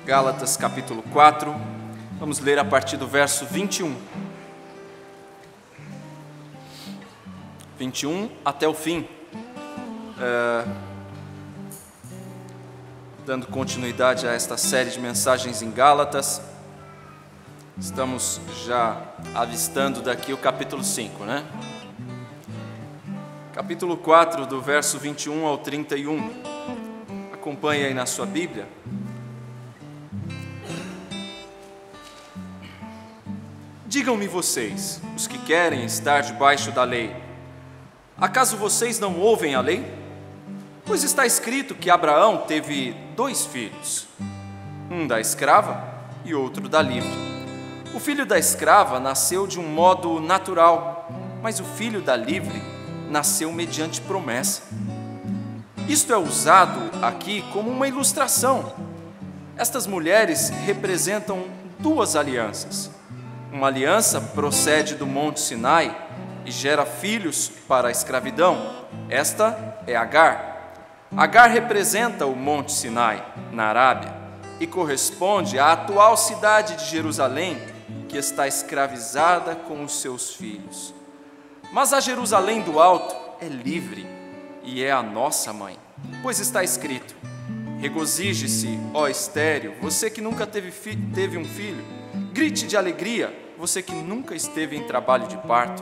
Gálatas capítulo 4, vamos ler a partir do verso 21. 21 até o fim. Dando continuidade a esta série de mensagens em Gálatas, estamos já avistando daqui o capítulo 5, né? Capítulo 4, do verso 21 ao 31. Acompanhe aí na sua Bíblia. Digam-me vocês, os que querem estar debaixo da lei, acaso vocês não ouvem a lei? Pois está escrito que Abraão teve 2 filhos, um da escrava e outro da livre. O filho da escrava nasceu de um modo natural, mas o filho da livre nasceu mediante promessa. Isto é usado aqui como uma ilustração. Estas mulheres representam 2 alianças. Uma aliança procede do Monte Sinai e gera filhos para a escravidão. Esta é Agar. Agar representa o Monte Sinai, na Arábia, e corresponde à atual cidade de Jerusalém, que está escravizada com os seus filhos. Mas a Jerusalém do alto é livre e é a nossa mãe, pois está escrito: regozije-se, ó estéril, você que nunca teve um filho. Grite de alegria, você que nunca esteve em trabalho de parto,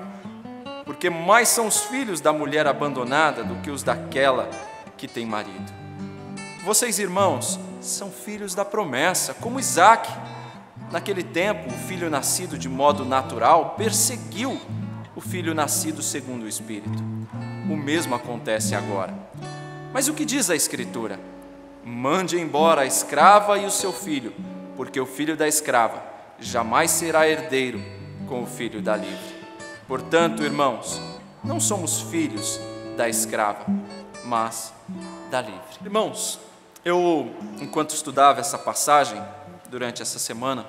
porque mais são os filhos da mulher abandonada do que os daquela que tem marido. Vocês, irmãos, são filhos da promessa, como Isaque. Naquele tempo, o filho nascido de modo natural perseguiu o filho nascido segundo o Espírito. O mesmo acontece agora. Mas o que diz a Escritura? Mande embora a escrava e o seu filho, porque o filho da escrava jamais será herdeiro com o filho da livre. Portanto, irmãos, não somos filhos da escrava, mas da livre. Irmãos, enquanto estudava essa passagem, durante essa semana,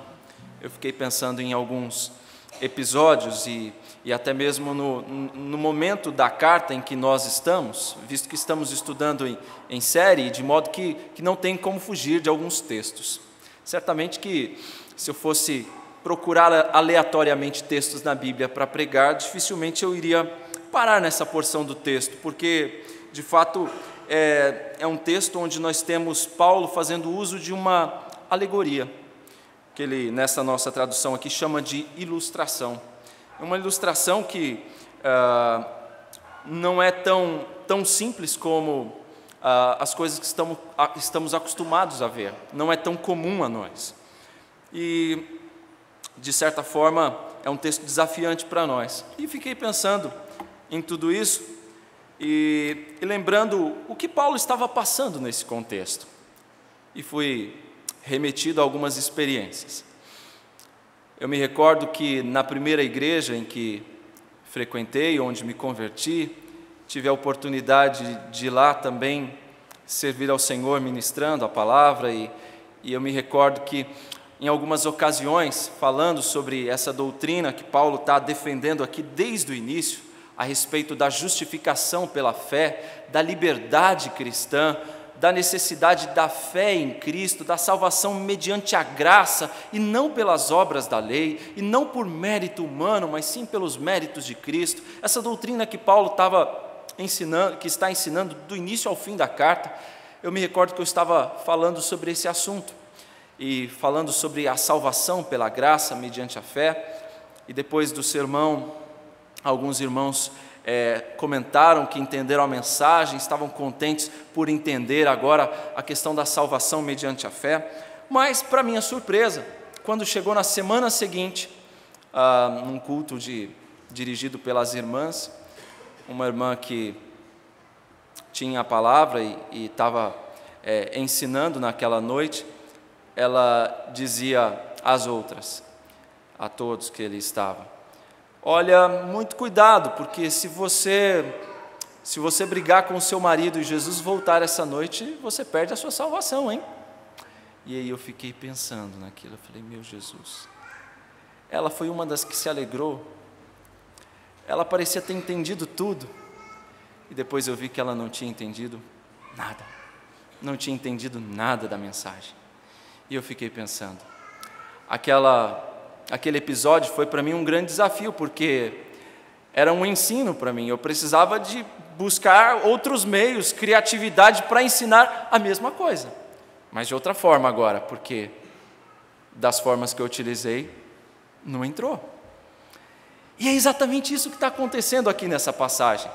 eu fiquei pensando em alguns episódios e até mesmo no momento da carta em que nós estamos, visto que estamos estudando em série, de modo que não tem como fugir de alguns textos. Certamente que se eu fosse procurar aleatoriamente textos na Bíblia para pregar, dificilmente eu iria parar nessa porção do texto, porque, de fato, é um texto onde nós temos Paulo fazendo uso de uma alegoria, que ele, nessa nossa tradução aqui, chama de ilustração. É uma ilustração que não é tão simples como as coisas que estamos acostumados a ver, não é tão comum a nós. E, de certa forma, é um texto desafiante para nós. E fiquei pensando em tudo isso e lembrando o que Paulo estava passando nesse contexto. E fui remetido a algumas experiências. Eu me recordo que na primeira igreja em que frequentei, onde me converti, tive a oportunidade de ir lá também servir ao Senhor ministrando a palavra e eu me recordo que em algumas ocasiões, falando sobre essa doutrina que Paulo está defendendo aqui desde o início, a respeito da justificação pela fé, da liberdade cristã, da necessidade da fé em Cristo, da salvação mediante a graça e não pelas obras da lei, e não por mérito humano, mas sim pelos méritos de Cristo. Essa doutrina que Paulo está ensinando do início ao fim da carta, eu me recordo que eu estava falando sobre esse assunto, e falando sobre a salvação pela graça mediante a fé, e depois do sermão, alguns irmãos comentaram que entenderam a mensagem, estavam contentes por entender agora a questão da salvação mediante a fé, mas, para minha surpresa, quando chegou na semana seguinte, num culto dirigido pelas irmãs, uma irmã que tinha a palavra e estava ensinando naquela noite, ela dizia às outras, a todos que ele estava: olha, muito cuidado, porque se você brigar com o seu marido e Jesus voltar essa noite, você perde a sua salvação, hein? E aí eu fiquei pensando naquilo, eu falei: meu Jesus, ela foi uma das que se alegrou, ela parecia ter entendido tudo, E depois eu vi que ela não tinha entendido nada. Não tinha entendido nada da mensagem. E eu fiquei pensando, aquele episódio foi para mim um grande desafio, porque era um ensino para mim. Eu precisava de buscar outros meios, criatividade para ensinar a mesma coisa, mas de outra forma agora, porque das formas que eu utilizei, não entrou. E é exatamente isso que está acontecendo aqui nessa passagem.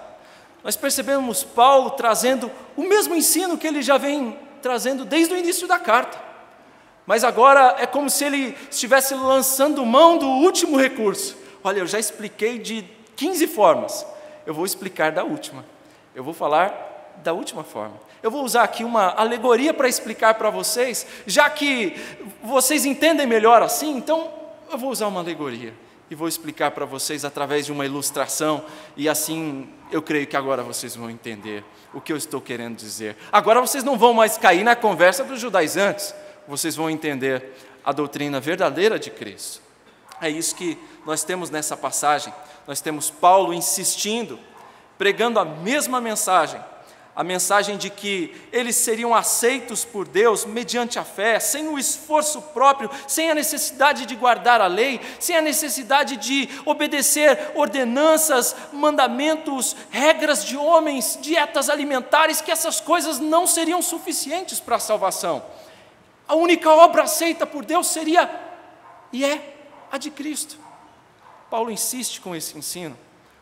Nós percebemos Paulo trazendo o mesmo ensino que ele já vem trazendo desde o início da carta, mas agora é como se ele estivesse lançando mão do último recurso. Olha, eu já expliquei de 15 formas, eu vou explicar da última. Eu vou falar da última forma. Eu vou usar aqui uma alegoria para explicar para vocês, já que vocês entendem melhor assim, então eu vou usar uma alegoria e vou explicar para vocês através de uma ilustração, e assim eu creio que agora vocês vão entender o que eu estou querendo dizer. Agora vocês não vão mais cair na conversa dos judaizantes, vocês vão entender a doutrina verdadeira de Cristo. É isso que nós temos nessa passagem. Nós temos Paulo insistindo, pregando a mesma mensagem, a mensagem de que eles seriam aceitos por Deus mediante a fé, sem o esforço próprio, sem a necessidade de guardar a lei, sem a necessidade de obedecer ordenanças, mandamentos, regras de homens, dietas alimentares, que essas coisas não seriam suficientes para a salvação. A única obra aceita por Deus seria, e é, a de Cristo. Paulo insiste com esse ensino,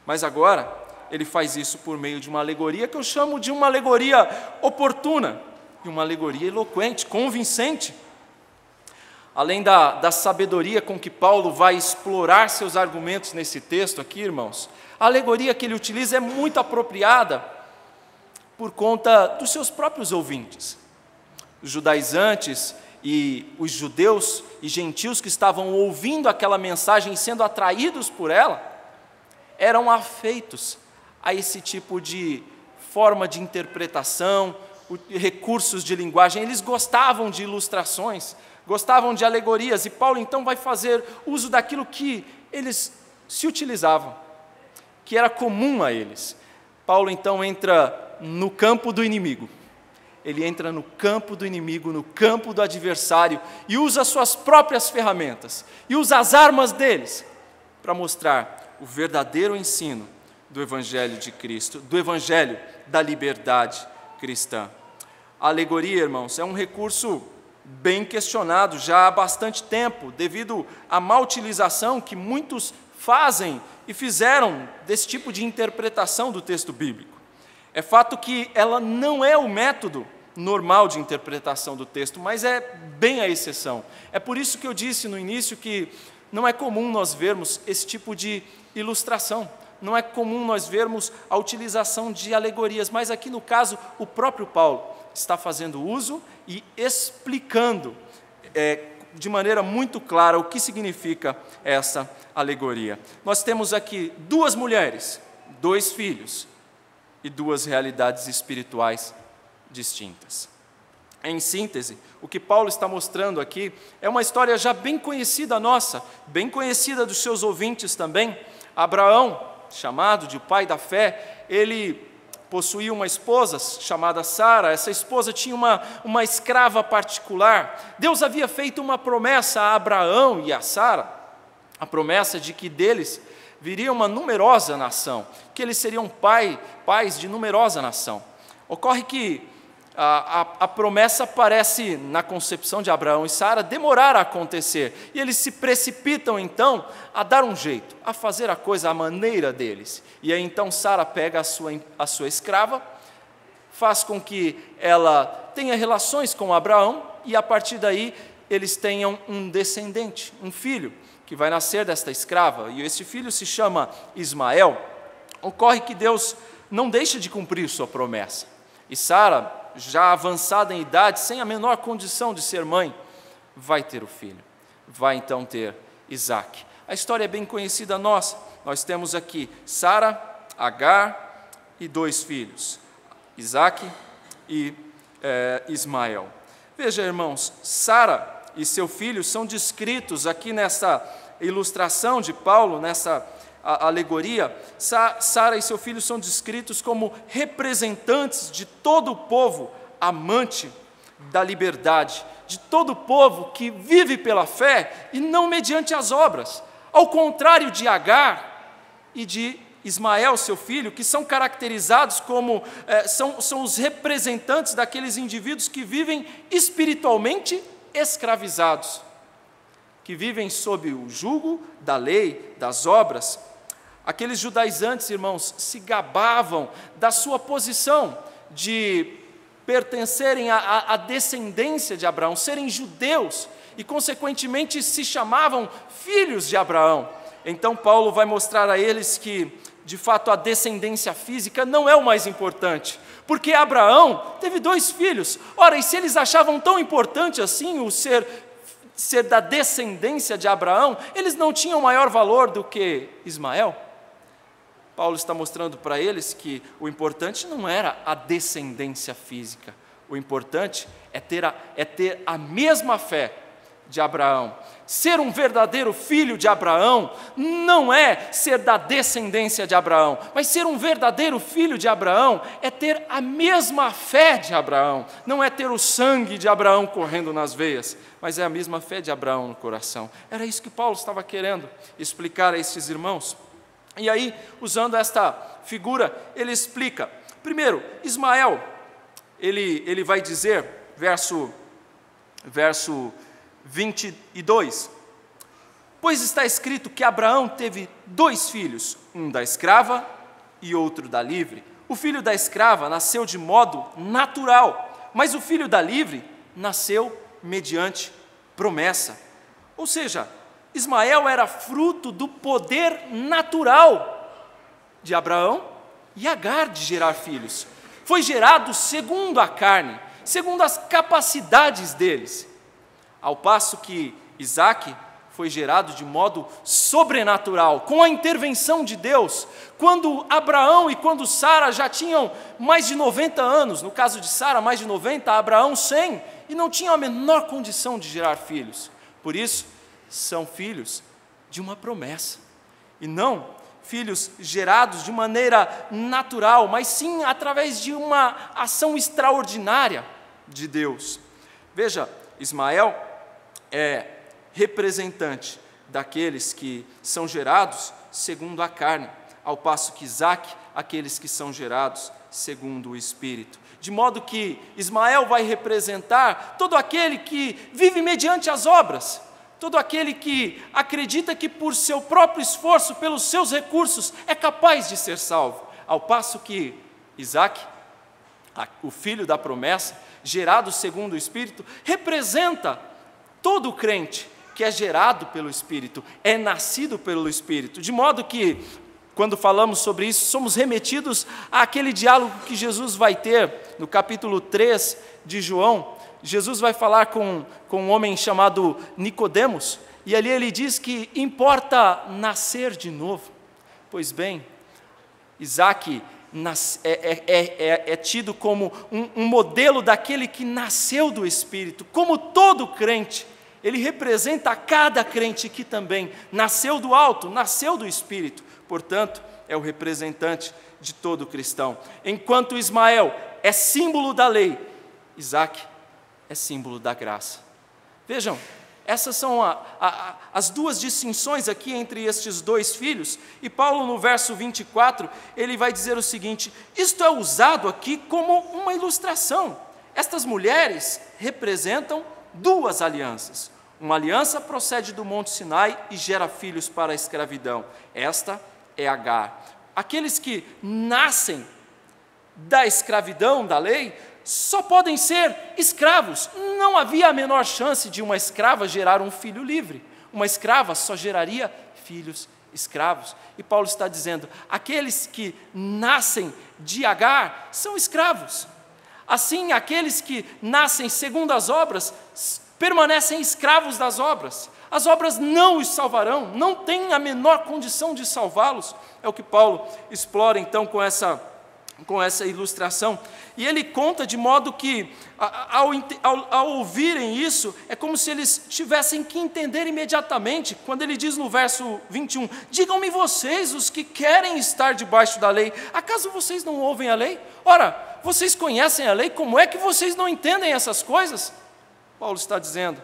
mas agora ele faz isso por meio de uma alegoria que eu chamo de uma alegoria oportuna, e uma alegoria eloquente, convincente. Além da sabedoria com que Paulo vai explorar seus argumentos nesse texto aqui, irmãos, a alegoria que ele utiliza é muito apropriada por conta dos seus próprios ouvintes. Os judaizantes e os judeus e gentios que estavam ouvindo aquela mensagem e sendo atraídos por ela, eram afeitos a esse tipo de forma de interpretação, recursos de linguagem. Eles gostavam de ilustrações, gostavam de alegorias, e Paulo então vai fazer uso daquilo que eles se utilizavam, que era comum a eles. Paulo então entra no campo do inimigo. Ele entra no campo do inimigo, no campo do adversário, e usa suas próprias ferramentas, e usa as armas deles, para mostrar o verdadeiro ensino do Evangelho de Cristo, do Evangelho da liberdade cristã. A alegoria, irmãos, é um recurso bem questionado já há bastante tempo, devido à má utilização que muitos fazem e fizeram desse tipo de interpretação do texto bíblico. É fato que ela não é o método normal de interpretação do texto, mas é bem a exceção. É por isso que eu disse no início que não é comum nós vermos esse tipo de ilustração, não é comum nós vermos a utilização de alegorias, mas aqui no caso o próprio Paulo está fazendo uso e explicando de maneira muito clara o que significa essa alegoria. Nós temos aqui duas mulheres, dois filhos e duas realidades espirituais distintas. Em síntese, o que Paulo está mostrando aqui é uma história já bem conhecida nossa, bem conhecida dos seus ouvintes também. Abraão, chamado de o pai da fé, ele possuía uma esposa chamada Sara. Essa esposa tinha uma escrava particular. Deus havia feito uma promessa a Abraão e a Sara, a promessa de que deles viria uma numerosa nação, que eles seriam pais de numerosa nação. Ocorre que a promessa parece, na concepção de Abraão e Sara, demorar a acontecer, e eles se precipitam então a dar um jeito, a fazer a coisa à maneira deles. E aí então Sara pega a sua escrava, faz com que ela tenha relações com Abraão, e a partir daí eles tenham um descendente, um filho, que vai nascer desta escrava, e esse filho se chama Ismael. Ocorre que Deus não deixa de cumprir sua promessa, e Sara, já avançada em idade, sem a menor condição de ser mãe, vai ter o filho, vai então ter Isaque. A história é bem conhecida nossa. Nós temos aqui Sara, Agar e dois filhos, Isaque e Ismael. Veja, irmãos, Sara e seu filho são descritos aqui nessa ilustração de Paulo, nessa a alegoria, Sara e seu filho são descritos como representantes de todo o povo amante da liberdade, de todo o povo que vive pela fé e não mediante as obras, ao contrário de Agar e de Ismael, seu filho, que são caracterizados como, são os representantes daqueles indivíduos que vivem espiritualmente escravizados, que vivem sob o jugo da lei, das obras. Aqueles judaizantes, irmãos, se gabavam da sua posição de pertencerem à descendência de Abraão, serem judeus, e consequentemente se chamavam filhos de Abraão. Então Paulo vai mostrar a eles que, de fato, a descendência física não é o mais importante, porque Abraão teve 2 filhos. Ora, e se eles achavam tão importante assim o ser da descendência de Abraão, eles não tinham maior valor do que Ismael? Paulo está mostrando para eles que o importante não era a descendência física, o importante é ter a mesma fé de Abraão. Ser um verdadeiro filho de Abraão não é ser da descendência de Abraão, mas ser um verdadeiro filho de Abraão é ter a mesma fé de Abraão, não é ter o sangue de Abraão correndo nas veias, mas é a mesma fé de Abraão no coração. Era isso que Paulo estava querendo explicar a estes irmãos. E aí, usando esta figura, ele explica. Primeiro, Ismael, ele vai dizer, verso 22, pois está escrito que Abraão teve 2 filhos, um da escrava e outro da livre. O filho da escrava nasceu de modo natural, mas o filho da livre nasceu mediante promessa. Ou seja, Ismael era fruto do poder natural de Abraão e Agar de gerar filhos. Foi gerado segundo a carne, segundo as capacidades deles. Ao passo que Isaque foi gerado de modo sobrenatural, com a intervenção de Deus, quando Abraão e quando Sara já tinham mais de 90 anos, no caso de Sara mais de 90, Abraão 100, e não tinham a menor condição de gerar filhos. Por isso, são filhos de uma promessa, e não filhos gerados de maneira natural, mas sim através de uma ação extraordinária de Deus. Veja, Ismael é representante daqueles que são gerados segundo a carne, ao passo que Isaque, aqueles que são gerados segundo o Espírito. De modo que Ismael vai representar todo aquele que vive mediante as obras, todo aquele que acredita que por seu próprio esforço, pelos seus recursos, é capaz de ser salvo. Ao passo que Isaque, o filho da promessa, gerado segundo o Espírito, representa todo crente que é gerado pelo Espírito, é nascido pelo Espírito. De modo que, quando falamos sobre isso, somos remetidos àquele diálogo que Jesus vai ter no capítulo 3 de João. Jesus vai falar com um homem chamado Nicodemos, e ali ele diz que importa nascer de novo. Pois bem, Isaque é tido como um modelo daquele que nasceu do Espírito. Como todo crente, ele representa cada crente que também nasceu do alto, nasceu do Espírito. Portanto, é o representante de todo cristão. Enquanto Ismael é símbolo da lei, Isaque é símbolo da graça. Vejam, essas são as duas distinções aqui entre estes 2 filhos, e Paulo no verso 24, ele vai dizer o seguinte: isto é usado aqui como uma ilustração. Estas mulheres representam 2 alianças. Uma aliança procede do Monte Sinai e gera filhos para a escravidão. Esta é Agar. Aqueles que nascem da escravidão, da lei, só podem ser escravos. Não havia a menor chance de uma escrava gerar um filho livre. Uma escrava só geraria filhos escravos. E Paulo está dizendo, aqueles que nascem de Agar são escravos. Assim, aqueles que nascem segundo as obras permanecem escravos das obras. As obras não os salvarão, não têm a menor condição de salvá-los. É o que Paulo explora então com essa com essa ilustração. E ele conta de modo que, ao ouvirem isso, é como se eles tivessem que entender imediatamente, quando ele diz no verso 21, digam-me vocês, os que querem estar debaixo da lei, acaso vocês não ouvem a lei? Ora, vocês conhecem a lei, como é que vocês não entendem essas coisas? Paulo está dizendo,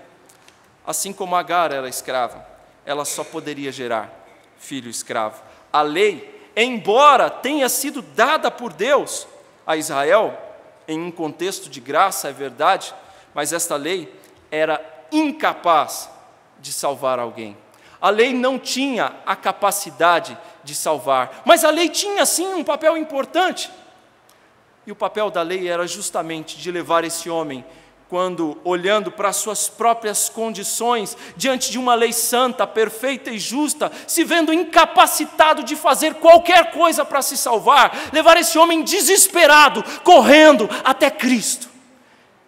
assim como Agar era escrava, ela só poderia gerar filho escravo. A lei, embora tenha sido dada por Deus a Israel, em um contexto de graça, é verdade, mas esta lei era incapaz de salvar alguém. A lei não tinha a capacidade de salvar, mas a lei tinha sim um papel importante. E o papel da lei era justamente de levar esse homem, quando olhando para suas próprias condições, diante de uma lei santa, perfeita e justa, se vendo incapacitado de fazer qualquer coisa para se salvar, levar esse homem desesperado, correndo até Cristo,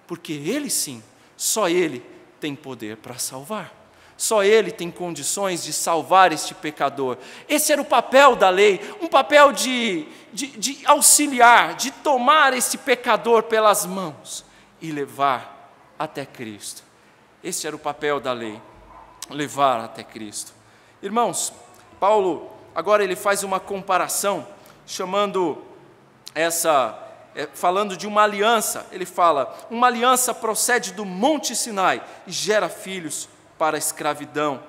porque Ele sim, só Ele tem poder para salvar, só Ele tem condições de salvar este pecador. Esse era o papel da lei, um papel de auxiliar, de tomar esse pecador pelas mãos e levar até Cristo. Esse era o papel da lei, levar até Cristo. Irmãos, Paulo, agora ele faz uma comparação, falando de uma aliança. Ele fala, uma aliança procede do Monte Sinai e gera filhos para a escravidão.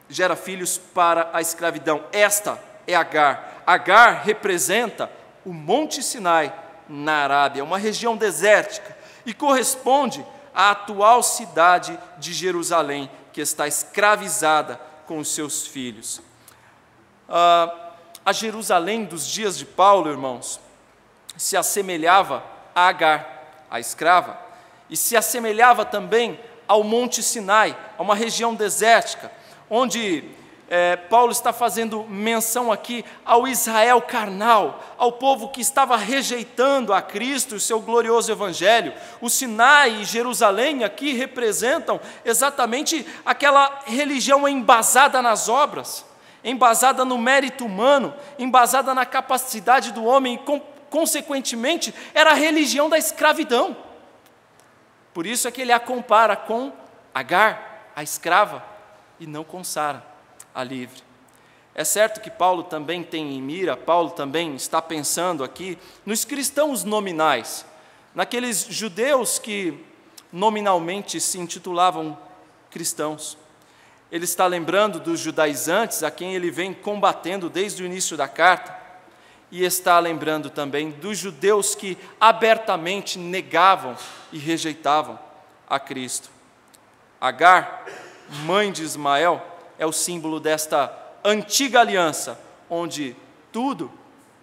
Gera filhos para a escravidão. Esta é Agar. Agar representa o Monte Sinai na Arábia, uma região desértica, e corresponde à atual cidade de Jerusalém, que está escravizada com os seus filhos. A Jerusalém dos dias de Paulo, irmãos, se assemelhava a Agar, a escrava, e se assemelhava também ao Monte Sinai, a uma região desértica, onde Paulo está fazendo menção aqui ao Israel carnal, ao povo que estava rejeitando a Cristo e o seu glorioso Evangelho. O Sinai e Jerusalém aqui representam exatamente aquela religião embasada nas obras, embasada no mérito humano, embasada na capacidade do homem e, consequentemente, era a religião da escravidão. Por isso é que ele a compara com Agar, a escrava, e não com Sara, a livre. É certo que Paulo também tem em mira, Paulo também está pensando aqui nos cristãos nominais, naqueles judeus que nominalmente se intitulavam cristãos. Ele está lembrando dos judaizantes a quem ele vem combatendo desde o início da carta, e está lembrando também dos judeus que abertamente negavam e rejeitavam a Cristo. Agar, mãe de Ismael, é o símbolo desta antiga aliança, onde tudo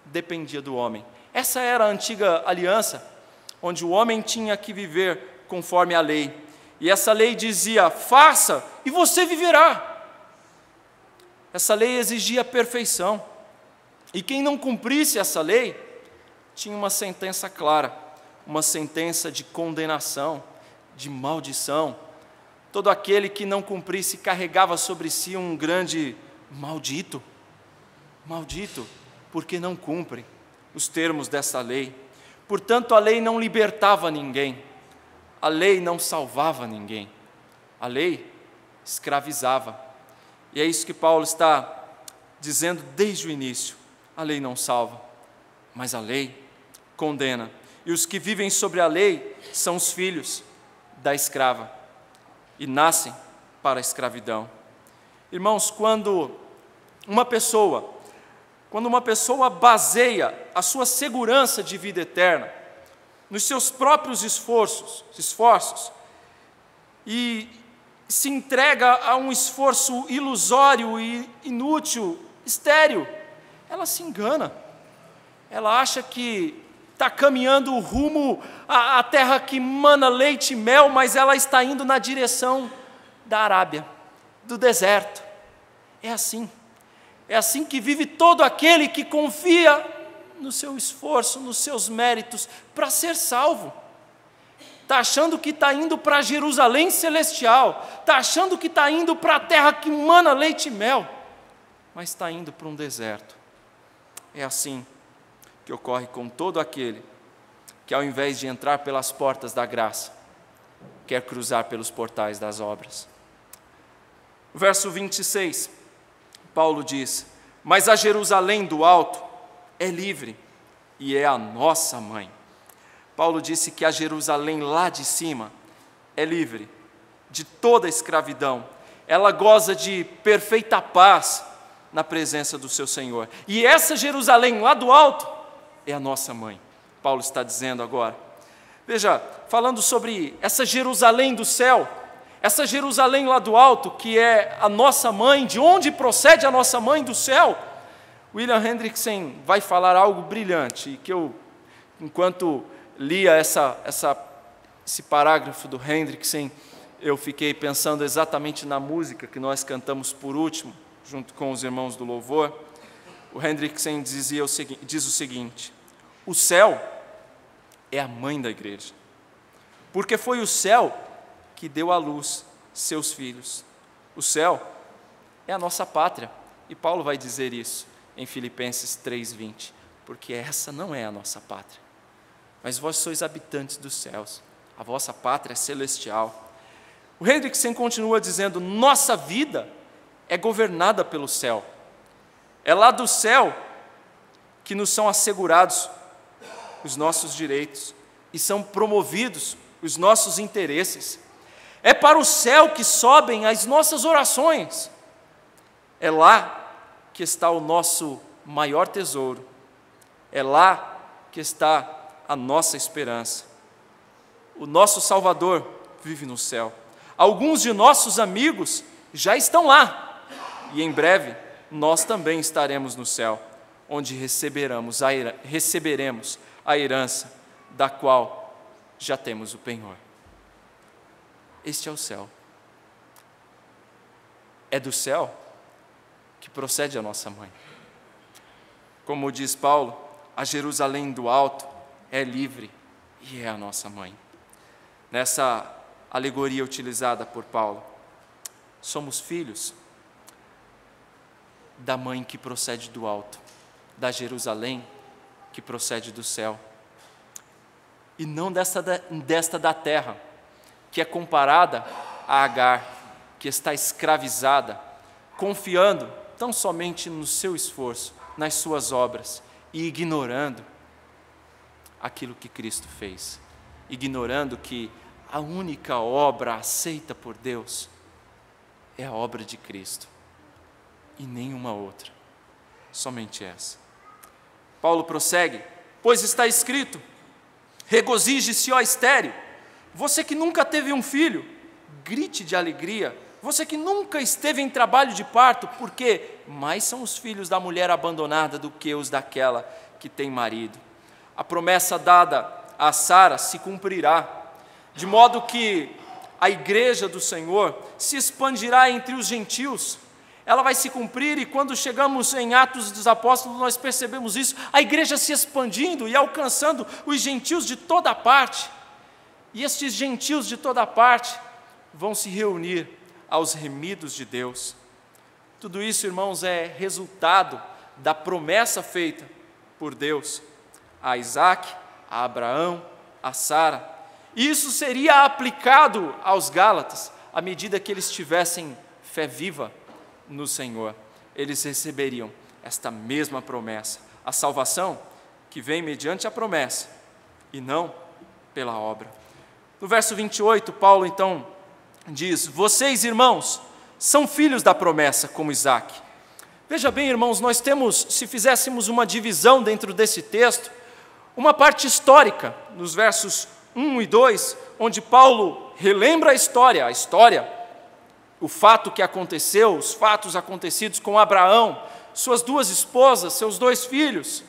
dependia do homem. Essa era a antiga aliança, onde o homem tinha que viver conforme a lei. E essa lei dizia, faça e você viverá. Essa lei exigia perfeição. E quem não cumprisse essa lei, tinha uma sentença clara, uma sentença de condenação, de maldição. Todo aquele que não cumprisse carregava sobre si um grande maldito, porque não cumpre os termos dessa lei. Portanto, a lei não libertava ninguém, a lei não salvava ninguém, a lei escravizava. E é isso que Paulo está dizendo desde o início: a lei não salva, mas a lei condena. E os que vivem sobre a lei são os filhos da escrava e nascem para a escravidão. Irmãos, quando uma pessoa baseia a sua segurança de vida eterna nos seus próprios esforços e se entrega a um esforço ilusório e inútil, estéril, ela se engana. Ela acha que está caminhando rumo à terra que mana leite e mel, mas ela está indo na direção da Arábia, do deserto. É assim que vive todo aquele que confia no seu esforço, nos seus méritos, para ser salvo. Está achando que está indo para Jerusalém celestial, está achando que está indo para a terra que mana leite e mel, mas está indo para um deserto. É assim que ocorre com todo aquele que, ao invés de entrar pelas portas da graça, quer cruzar pelos portais das obras. O verso 26, Paulo diz: mas a Jerusalém do alto é livre e é a nossa mãe. Paulo disse que a Jerusalém lá de cima é livre de toda a escravidão. Ela goza de perfeita paz na presença do seu Senhor. E essa Jerusalém lá do alto é a nossa mãe. Paulo está dizendo agora. Veja, falando sobre essa Jerusalém do céu, essa Jerusalém lá do alto, que é a nossa mãe, de onde procede a nossa mãe do céu, William Hendrickson vai falar algo brilhante, e que eu, enquanto lia esse parágrafo do Hendrickson, eu fiquei pensando exatamente na música que nós cantamos por último, junto com os irmãos do louvor. O Hendrickson diz o seguinte: o céu é a mãe da igreja, porque foi o céu que deu à luz seus filhos. O céu é a nossa pátria, e Paulo vai dizer isso em Filipenses 3:20, porque essa não é a nossa pátria, mas vós sois habitantes dos céus, a vossa pátria é celestial. O Hendrickson continua dizendo: nossa vida é governada pelo céu, é lá do céu que nos são assegurados os nossos direitos e são promovidos os nossos interesses. É para o céu que sobem as nossas orações. É lá que está o nosso maior tesouro. É lá que está a nossa esperança. O nosso Salvador vive no céu. Alguns de nossos amigos já estão lá. E em breve nós também estaremos no céu, onde receberemos a herança da qual já temos o penhor. Este é o céu. É do céu que procede a nossa mãe. Como diz Paulo, a Jerusalém do alto é livre e é a nossa mãe. Nessa alegoria utilizada por Paulo, somos filhos da mãe que procede do alto, da Jerusalém que procede do céu, e não desta da terra, que é comparada a Agar, que está escravizada, confiando tão somente no seu esforço, nas suas obras, e ignorando aquilo que Cristo fez, ignorando que a única obra aceita por Deus é a obra de Cristo, e nenhuma outra, somente essa. Paulo prossegue: pois está escrito, regozije-se, ó estéril, você que nunca teve um filho, grite de alegria, você que nunca esteve em trabalho de parto, porque mais são os filhos da mulher abandonada do que os daquela que tem marido. A promessa dada a Sara se cumprirá, de modo que a igreja do Senhor se expandirá entre os gentios. Ela vai se cumprir, e quando chegamos em Atos dos Apóstolos, nós percebemos isso, a igreja se expandindo e alcançando os gentios de toda parte. E estes gentios de toda parte vão se reunir aos remidos de Deus. Tudo isso, irmãos, é resultado da promessa feita por Deus a Isaac, a Abraão, a Sara. E isso seria aplicado aos Gálatas à medida que eles tivessem fé viva no Senhor. Eles receberiam esta mesma promessa, a salvação que vem mediante a promessa e não pela obra. No verso 28, Paulo então diz: vocês, irmãos, são filhos da promessa como Isaac. Veja bem, irmãos, nós temos, se fizéssemos uma divisão dentro desse texto, uma parte histórica, nos versos 1 e 2, onde Paulo relembra a história, o fato que aconteceu, os fatos acontecidos com Abraão, suas duas esposas, seus dois filhos.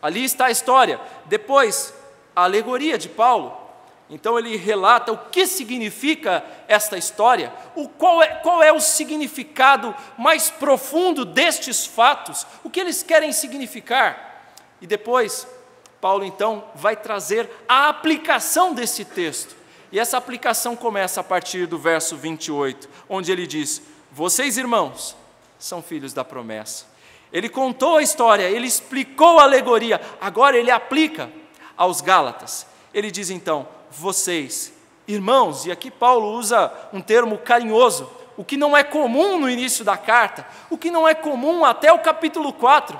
Ali está a história. Depois, a alegoria de Paulo. Então ele relata o que significa esta história, qual é o significado mais profundo destes fatos, o que eles querem significar. E depois, Paulo então vai trazer a aplicação desse texto. E essa aplicação começa a partir do verso 28, onde ele diz: vocês, irmãos, são filhos da promessa. Ele contou a história, ele explicou a alegoria, agora ele aplica aos Gálatas. Ele diz então, vocês, irmãos, e aqui Paulo usa um termo carinhoso, o que não é comum no início da carta, o que não é comum até o capítulo 4.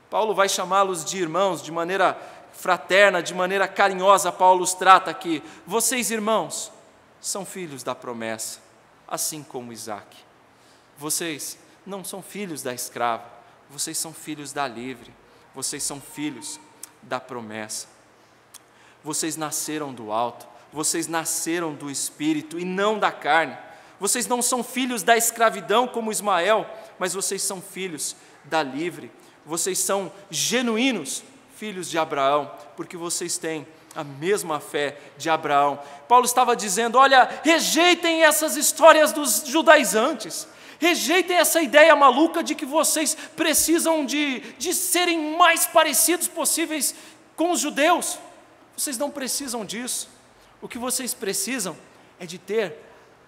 Paulo vai chamá-los de irmãos, de maneira fraterna, de maneira carinhosa. Paulo os trata aqui. Vocês, irmãos, são filhos da promessa, assim como Isaque. Vocês não são filhos da escrava, vocês são filhos da livre, vocês são filhos da promessa. Vocês nasceram do alto, vocês nasceram do Espírito e não da carne. Vocês não são filhos da escravidão como Ismael, mas vocês são filhos da livre. Vocês são genuínos filhos de Abraão, porque vocês têm a mesma fé de Abraão. Paulo estava dizendo, olha, rejeitem essas histórias dos judaizantes, rejeitem essa ideia maluca de que vocês precisam de serem mais parecidos possíveis com os judeus. Vocês não precisam disso. O que vocês precisam é de ter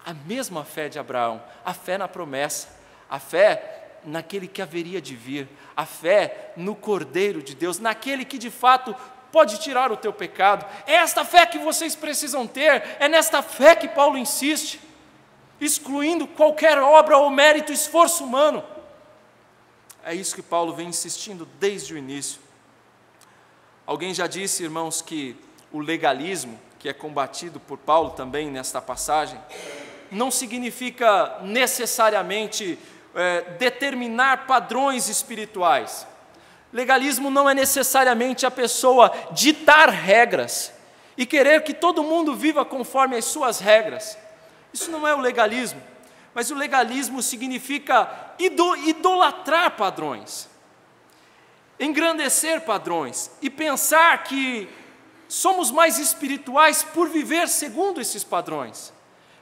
a mesma fé de Abraão, a fé na promessa, a fé naquele que haveria de vir, a fé no Cordeiro de Deus, naquele que de fato pode tirar o teu pecado. É esta fé que vocês precisam ter, é nesta fé que Paulo insiste, excluindo qualquer obra ou mérito, esforço humano. É isso que Paulo vem insistindo desde o início. Alguém já disse, irmãos, que o legalismo, que é combatido por Paulo também nesta passagem, não significa necessariamente determinar padrões espirituais. Legalismo não é necessariamente a pessoa ditar regras e querer que todo mundo viva conforme as suas regras. Isso não é o legalismo, mas o legalismo significa idolatrar padrões, engrandecer padrões e pensar que somos mais espirituais por viver segundo esses padrões,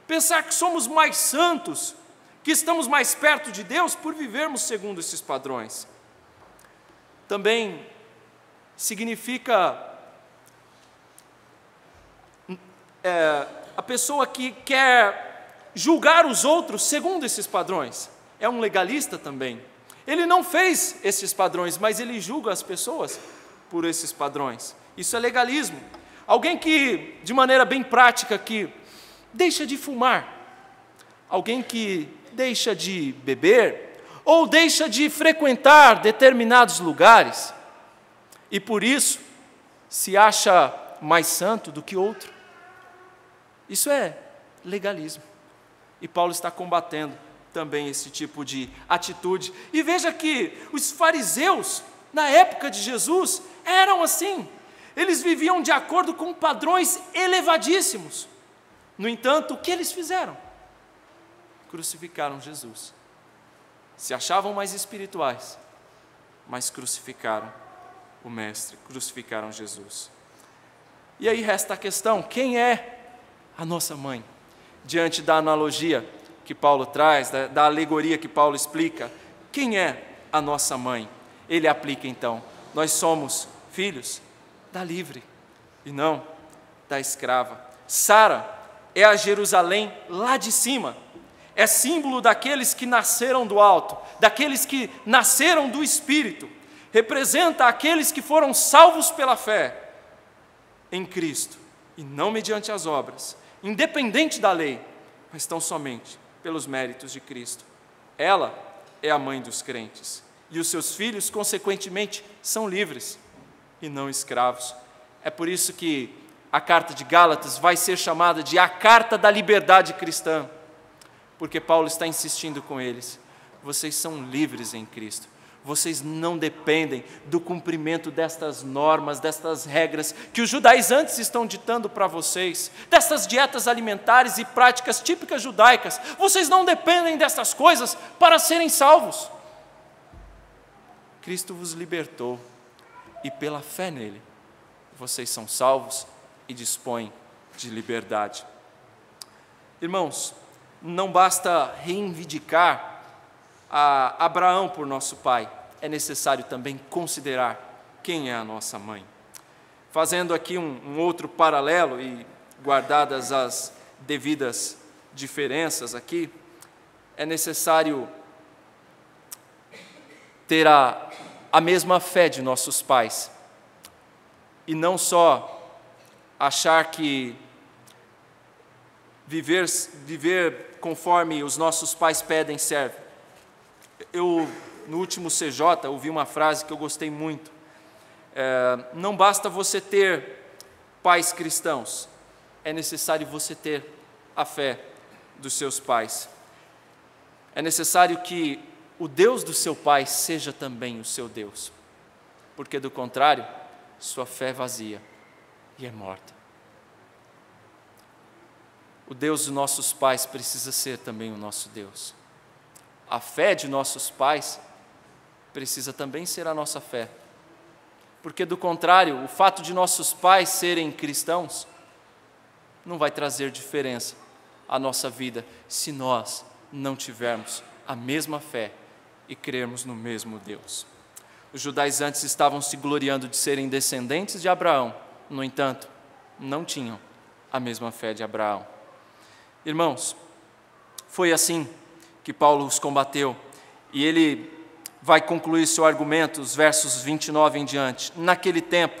pensar que somos mais santos, que estamos mais perto de Deus por vivermos segundo esses padrões. Também significa a pessoa que quer julgar os outros segundo esses padrões. É um legalista também. Ele não fez esses padrões, mas ele julga as pessoas por esses padrões. Isso é legalismo. Alguém que, de maneira bem prática, que deixa de fumar. Alguém que deixa de beber, ou deixa de frequentar determinados lugares, e por isso se acha mais santo do que outro. Isso é legalismo. E Paulo está combatendo também esse tipo de atitude. E veja que os fariseus, na época de Jesus, eram assim. Eles viviam de acordo com padrões elevadíssimos. No entanto, o que eles fizeram? Crucificaram Jesus. Se achavam mais espirituais, mas crucificaram o Mestre, crucificaram Jesus. E aí resta a questão, quem é a nossa mãe? Diante da analogia que Paulo traz, da alegoria que Paulo explica, quem é a nossa mãe? Ele aplica então, nós somos filhos da livre e não da escrava. Sara é a Jerusalém lá de cima, é símbolo daqueles que nasceram do alto, daqueles que nasceram do Espírito, representa aqueles que foram salvos pela fé em Cristo, e não mediante as obras, independente da lei, mas tão somente pelos méritos de Cristo. Ela é a mãe dos crentes, e os seus filhos, consequentemente, são livres e não escravos. É por isso que a carta de Gálatas vai ser chamada de a carta da liberdade cristã, porque Paulo está insistindo com eles, vocês são livres em Cristo, vocês não dependem do cumprimento destas normas, destas regras que os judaizantes estão ditando para vocês, dessas dietas alimentares e práticas típicas judaicas, vocês não dependem dessas coisas para serem salvos. Cristo vos libertou e pela fé nele, vocês são salvos e dispõem de liberdade. Irmãos, não basta reivindicar a Abraão por nosso pai, é necessário também considerar quem é a nossa mãe. Fazendo aqui um outro paralelo e guardadas as devidas diferenças aqui, é necessário ter a mesma fé de nossos pais, e não só achar que viver conforme os nossos pais pedem serve. Eu, no último CJ, ouvi uma frase que eu gostei muito. Não basta você ter pais cristãos, é necessário você ter a fé dos seus pais. É necessário que o Deus do seu pai seja também o seu Deus, porque do contrário, sua fé é vazia e é morta. O Deus dos nossos pais precisa ser também o nosso Deus. A fé de nossos pais precisa também ser a nossa fé, porque do contrário, o fato de nossos pais serem cristãos não vai trazer diferença à nossa vida se nós não tivermos a mesma fé e crermos no mesmo Deus. Os judaizantes estavam se gloriando de serem descendentes de Abraão, no entanto, não tinham a mesma fé de Abraão. Irmãos, foi assim que Paulo os combateu, e ele vai concluir seu argumento, os versos 29 em diante. Naquele tempo,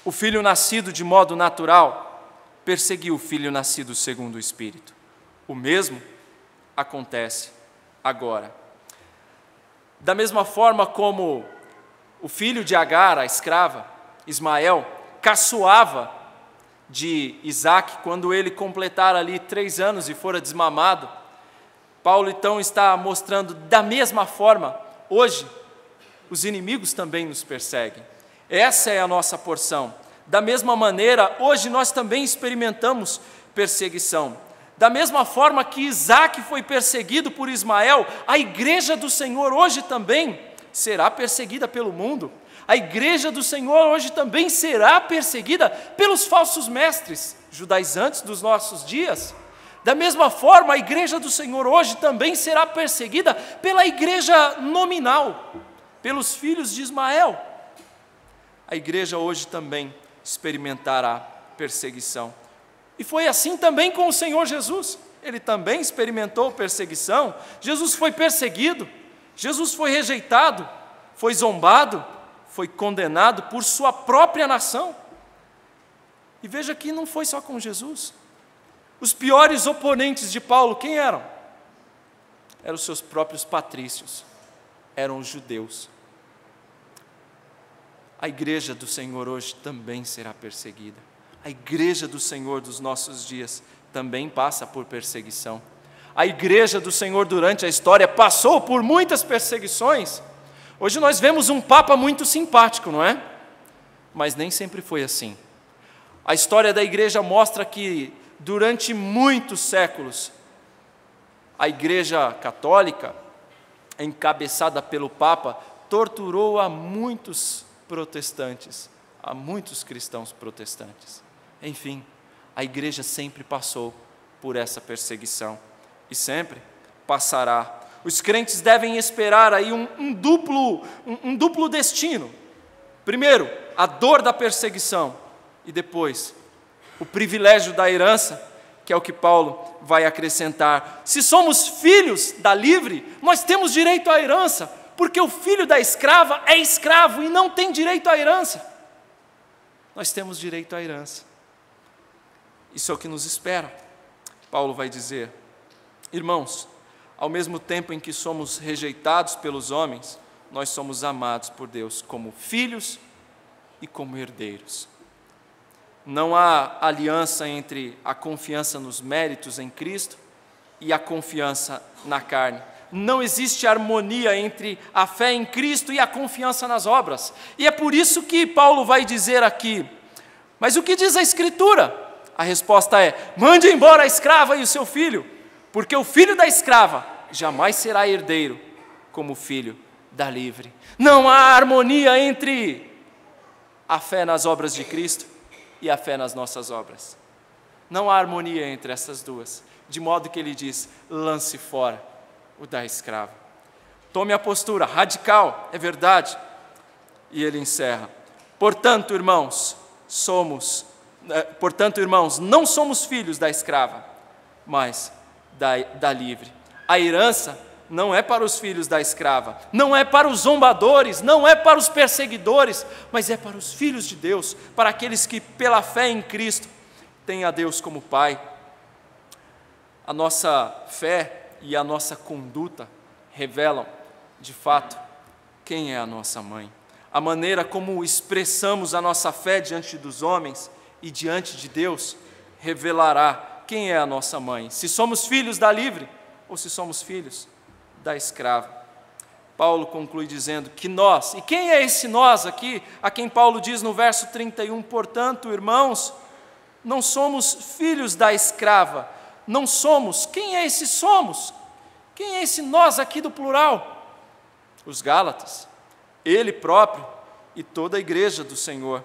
o filho nascido de modo natural perseguiu o filho nascido segundo o Espírito. O mesmo acontece agora. Da mesma forma como o filho de Agar, a escrava, Ismael, caçoava de Isaque quando ele completara ali 3 anos e fora desmamado, Paulo então está mostrando da mesma forma, hoje, os inimigos também nos perseguem. Essa é a nossa porção. Da mesma maneira, hoje nós também experimentamos perseguição. Da mesma forma que Isaque foi perseguido por Ismael, a igreja do Senhor hoje também será perseguida pelo mundo. A igreja do Senhor hoje também será perseguida pelos falsos mestres judaizantes dos nossos dias. Da mesma forma, a igreja do Senhor hoje também será perseguida pela igreja nominal, pelos filhos de Ismael. A igreja hoje também experimentará perseguição. E foi assim também com o Senhor Jesus. Ele também experimentou perseguição. Jesus foi perseguido, Jesus foi rejeitado, foi zombado, foi condenado por sua própria nação. E veja que não foi só com Jesus. Os piores oponentes de Paulo, quem eram? Eram os seus próprios patrícios, eram os judeus. A igreja do Senhor hoje também será perseguida. A igreja do Senhor dos nossos dias também passa por perseguição. A igreja do Senhor durante a história passou por muitas perseguições. Hoje nós vemos um Papa muito simpático, não é? Mas nem sempre foi assim. A história da igreja mostra que durante muitos séculos, a igreja católica, encabeçada pelo Papa, torturou a muitos protestantes, a muitos cristãos protestantes. Enfim, a igreja sempre passou por essa perseguição e sempre passará. Os crentes devem esperar aí um duplo destino. Primeiro, a dor da perseguição e depois o privilégio da herança, que é o que Paulo vai acrescentar. Se somos filhos da livre, nós temos direito à herança, porque o filho da escrava é escravo e não tem direito à herança. Nós temos direito à herança. Isso é o que nos espera. Paulo vai dizer: irmãos, ao mesmo tempo em que somos rejeitados pelos homens, nós somos amados por Deus como filhos e como herdeiros. Não há aliança entre a confiança nos méritos em Cristo e a confiança na carne. Não existe harmonia entre a fé em Cristo e a confiança nas obras. E é por isso que Paulo vai dizer aqui: mas o que diz a Escritura? A resposta é: mande embora a escrava e o seu filho, porque o filho da escrava jamais será herdeiro como o filho da livre. Não há harmonia entre a fé nas obras de Cristo e a fé nas nossas obras. Não há harmonia entre essas duas, de modo que ele diz: lance fora o da escrava. Tome a postura radical, é verdade. E ele encerra: portanto, irmãos, não somos filhos da escrava, mas da livre. A herança não é para os filhos da escrava, não é para os zombadores, não é para os perseguidores, mas é para os filhos de Deus, para aqueles que pela fé em Cristo têm a Deus como Pai. A nossa fé e a nossa conduta revelam, de fato, quem é a nossa mãe. A maneira como expressamos a nossa fé diante dos homens e diante de Deus revelará quem é a nossa mãe, se somos filhos da livre ou se somos filhos da escrava. Paulo conclui dizendo que nós, e quem é esse nós aqui, a quem Paulo diz no verso 31, portanto, irmãos, não somos filhos da escrava, não somos, quem é esse somos? Quem é esse nós aqui do plural? Os Gálatas, ele próprio e toda a igreja do Senhor,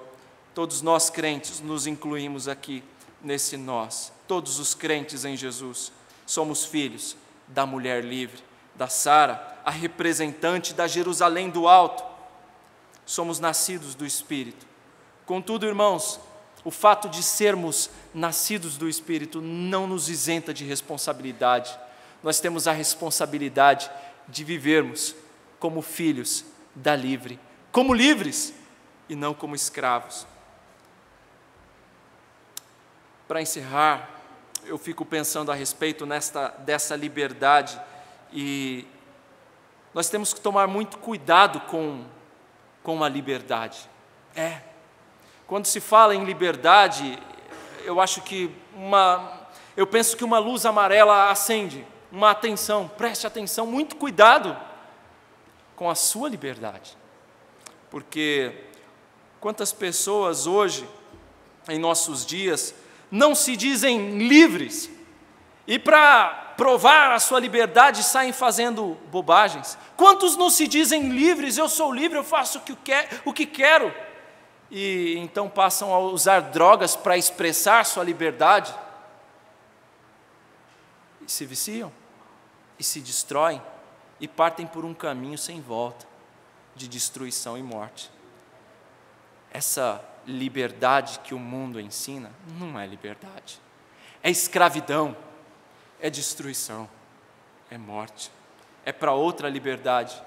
todos nós crentes nos incluímos aqui nesse nós, todos os crentes em Jesus, somos filhos da mulher livre, da Sara, a representante da Jerusalém do alto, somos nascidos do Espírito. Contudo, irmãos, o fato de sermos nascidos do Espírito não nos isenta de responsabilidade. Nós temos a responsabilidade de vivermos como filhos da livre, como livres e não como escravos. Para encerrar, eu fico pensando a respeito dessa liberdade, e nós temos que tomar muito cuidado com a liberdade. Quando se fala em liberdade, eu penso que uma luz amarela acende, uma atenção, preste atenção, muito cuidado com a sua liberdade, porque quantas pessoas hoje, em nossos dias, não se dizem livres, e para provar a sua liberdade saem fazendo bobagens. Quantos não se dizem livres? Eu sou livre, eu faço o que quero, e então passam a usar drogas para expressar sua liberdade, e se viciam, e se destroem, e partem por um caminho sem volta, de destruição e morte. Essa liberdade que o mundo ensina não é liberdade, é escravidão, é destruição, é morte. É para outra liberdade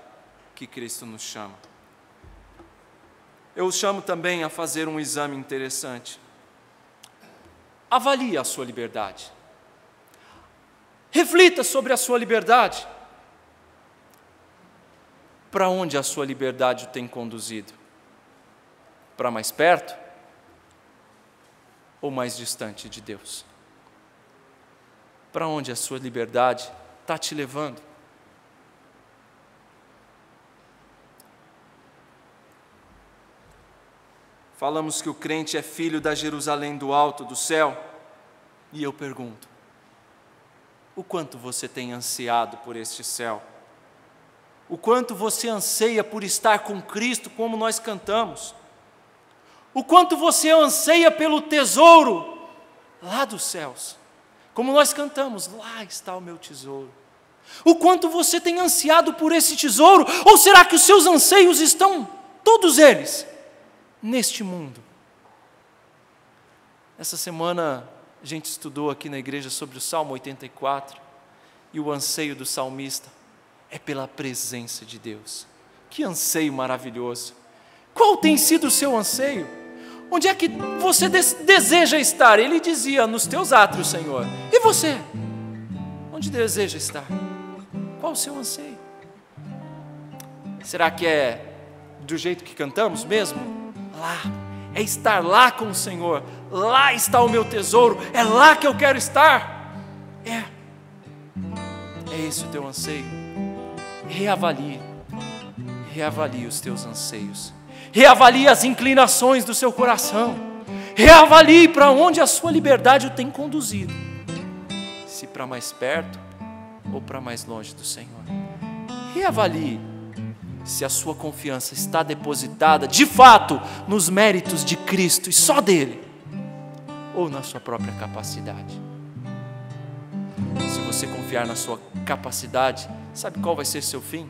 que Cristo nos chama. Eu os chamo também a fazer um exame interessante. Avalie a sua liberdade. Reflita sobre a sua liberdade. Para onde a sua liberdade o tem conduzido? Para mais perto ou mais distante de Deus? Para onde a sua liberdade está te levando? Falamos que o crente é filho da Jerusalém do alto, do céu, e eu pergunto, o quanto você tem ansiado por este céu? O quanto você anseia por estar com Cristo, como nós cantamos? O quanto você anseia pelo tesouro lá dos céus, como nós cantamos, lá está o meu tesouro. O quanto você tem ansiado por esse tesouro, ou será que os seus anseios estão, todos eles, neste mundo? Essa semana a gente estudou aqui na igreja sobre o Salmo 84, e o anseio do salmista é pela presença de Deus. Que anseio maravilhoso! Qual tem sido o seu anseio? Onde é que você deseja estar? Ele dizia, nos teus átrios, Senhor. E você? Onde deseja estar? Qual o seu anseio? Será que é do jeito que cantamos mesmo? Lá, é estar lá com o Senhor. Lá está o meu tesouro, é lá que eu quero estar. É esse o teu anseio? Reavalie os teus anseios. Reavalie as inclinações do seu coração. Reavalie para onde a sua liberdade o tem conduzido. Se para mais perto ou para mais longe do Senhor. Reavalie se a sua confiança está depositada, de fato, nos méritos de Cristo e só dele, ou na sua própria capacidade. Se você confiar na sua capacidade, sabe qual vai ser seu fim?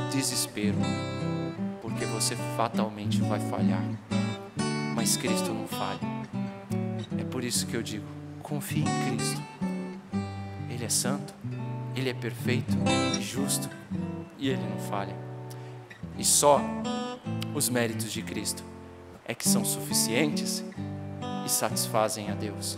Desespero. Porque você fatalmente vai falhar, mas Cristo não falha. É por isso que eu digo, confie em Cristo. Ele é santo, Ele é perfeito e justo e Ele não falha. E só os méritos de Cristo é que são suficientes e satisfazem a Deus.